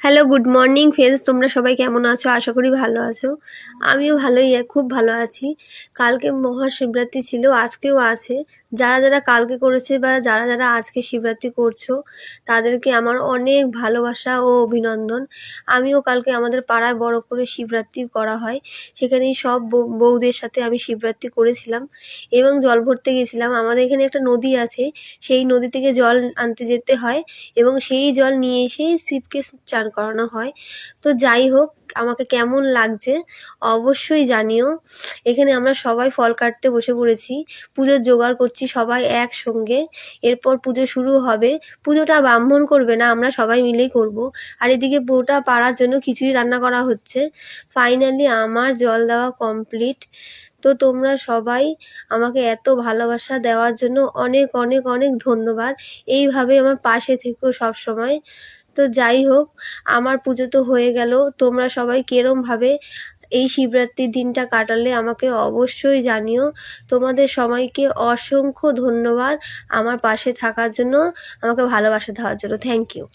Hello, good morning friends. তোমরা সবাই কেমন আছো? আশা করি ভালো আছো। আমিও খুব ভালো আছি। কালকে মহাশিবরাত্রি ছিল, আজকেও আছে। যারা যারা কালকে করেছে বা যারা যারা আজকে শিবরাত্রি করছো, তাদেরকে আমার অনেক ভালোবাসা ও অভিনন্দন। আমিও কালকে আমাদের পাড়ায় বড় করে শিবরাত্রি করা হয়, সেখানেই সব বউদের সাথে আমি শিবরাত্রি করেছিলাম এবং জল ভরতে গেছিলাম। আমাদের এখানে একটা নদী আছে, সেই নদী থেকে জল আনতে যেতে হয় এবং সেই জল নিয়ে এসেই শিবকে চান করানো হয়। তো যাই হোক, আমাকে কেমন লাগছে অবশ্যই জানিও। এখানে আমরা সবাই ফল কাটতে বসে পড়েছি, পুজোর জোগাড় করছি সবাই একসঙ্গে। এরপর পুজো শুরু হবে। পুজোটা ব্রাহ্মণ করবে না, আমরা সবাই মিলেই করব। আর এদিকে বউটা পাড়ার জন্য খিচুড়ি রান্না করা হচ্ছে। ফাইনালি আমার জল দেওয়া কমপ্লিট। তো তোমরা সবাই আমাকে এত ভালোবাসা দেওয়ার জন্য অনেক অনেক অনেক ধন্যবাদ। এইভাবে আমার পাশে থেকো সব সময়। তো যাই হোক, আমার পুজো তো হয়ে গেল। তোমরা সবাই কিরমভাবে এই শিবরাত্রির দিনটা কাটালে আমাকে অবশ্যই জানিও। তোমাদের সবাইকে অসংখ্য ধন্যবাদ আমার পাশে থাকার জন্য, আমাকে ভালোবাসা দেওয়ার জন্য। Thank you.